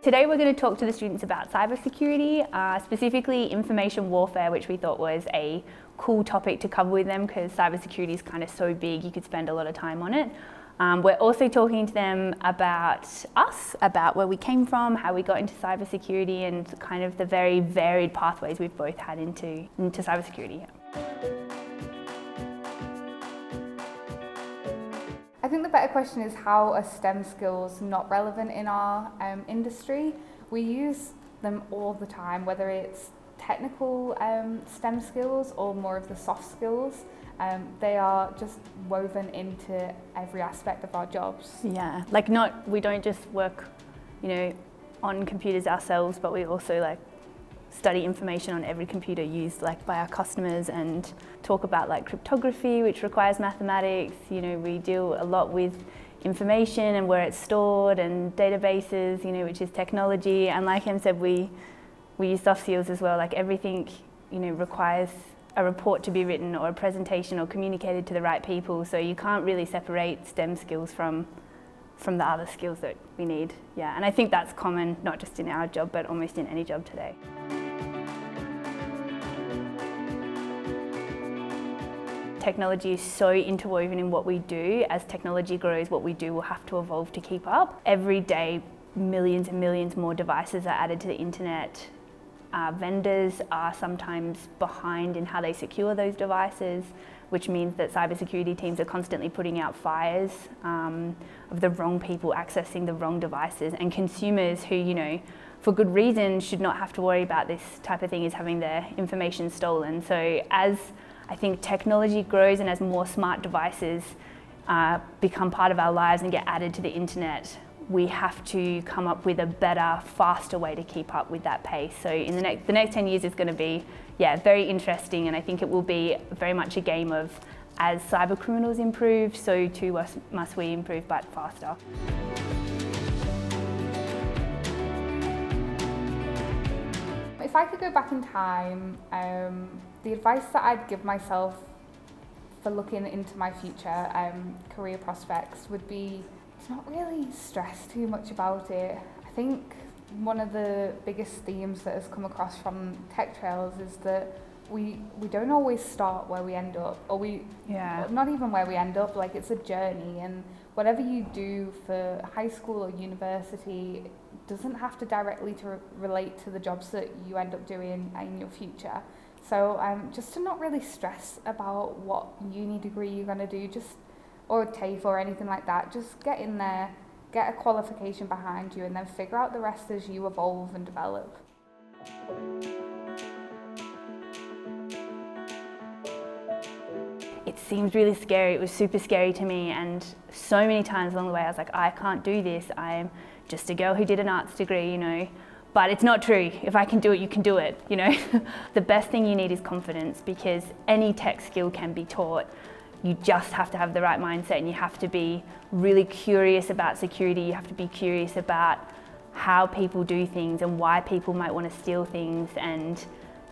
Today we're going to talk to the students about cybersecurity, specifically information warfare, which we thought was a cool topic to cover with them because cybersecurity is kind of so big you could spend a lot of time on it. We're also talking to them about us, about where we came from, how we got into cybersecurity and kind of the very varied pathways we've both had into cybersecurity. I think the better question is, how are STEM skills not relevant in our industry? We use them all the time, whether it's technical STEM skills or more of the soft skills. They are just woven into every aspect of our jobs. Yeah, we don't just work, on computers ourselves, but we also study information on every computer used by our customers and talk about cryptography, which requires mathematics. We deal a lot with information and where it's stored and databases, which is technology. And like Em said, we use soft skills as well. Everything, requires a report to be written or a presentation or communicated to the right people. So you can't really separate STEM skills from the other skills that we need. Yeah, and I think that's common, not just in our job, but almost in any job today. Technology is so interwoven in what we do. As technology grows, what we do will have to evolve to keep up. Every day, millions and millions more devices are added to the internet. Vendors are sometimes behind in how they secure those devices, which means that cybersecurity teams are constantly putting out fires of the wrong people accessing the wrong devices, and consumers who, for good reason, should not have to worry about this type of thing, is having their information stolen. So as I think technology grows and as more smart devices become part of our lives and get added to the internet, we have to come up with a better, faster way to keep up with that pace. So in the next 10 years is going to be, very interesting, and I think it will be very much a game of, as cyber criminals improve, so too must we improve, but faster. If I could go back in time, the advice that I'd give myself for looking into my future career prospects would be to not really stress too much about it. I think one of the biggest themes that has come across from Techtrails is that we don't always start where we end up, or not even where we end up, it's a journey, and whatever you do for high school or university doesn't have to directly relate to the jobs that you end up doing in your future. So just to not really stress about what uni degree you're going to do, or TAFE or anything like that, just get in there, get a qualification behind you, and then figure out the rest as you evolve and develop. It seems really scary. It was super scary to me, and so many times along the way I was like, I can't do this. I'm just a girl who did an arts degree, But it's not true. If I can do it, you can do it, The best thing you need is confidence, because any tech skill can be taught. You just have to have the right mindset, and you have to be really curious about security. You have to be curious about how people do things and why people might want to steal things. And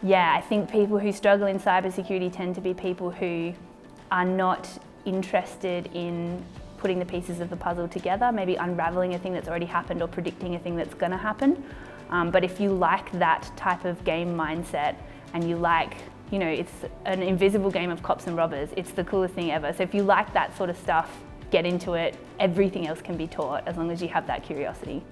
I think people who struggle in cybersecurity tend to be people who are not interested in putting the pieces of the puzzle together, maybe unraveling a thing that's already happened or predicting a thing that's going to happen. But if you like that type of game mindset, and you like, it's an invisible game of cops and robbers, it's the coolest thing ever. So if you like that sort of stuff, get into it. Everything else can be taught as long as you have that curiosity.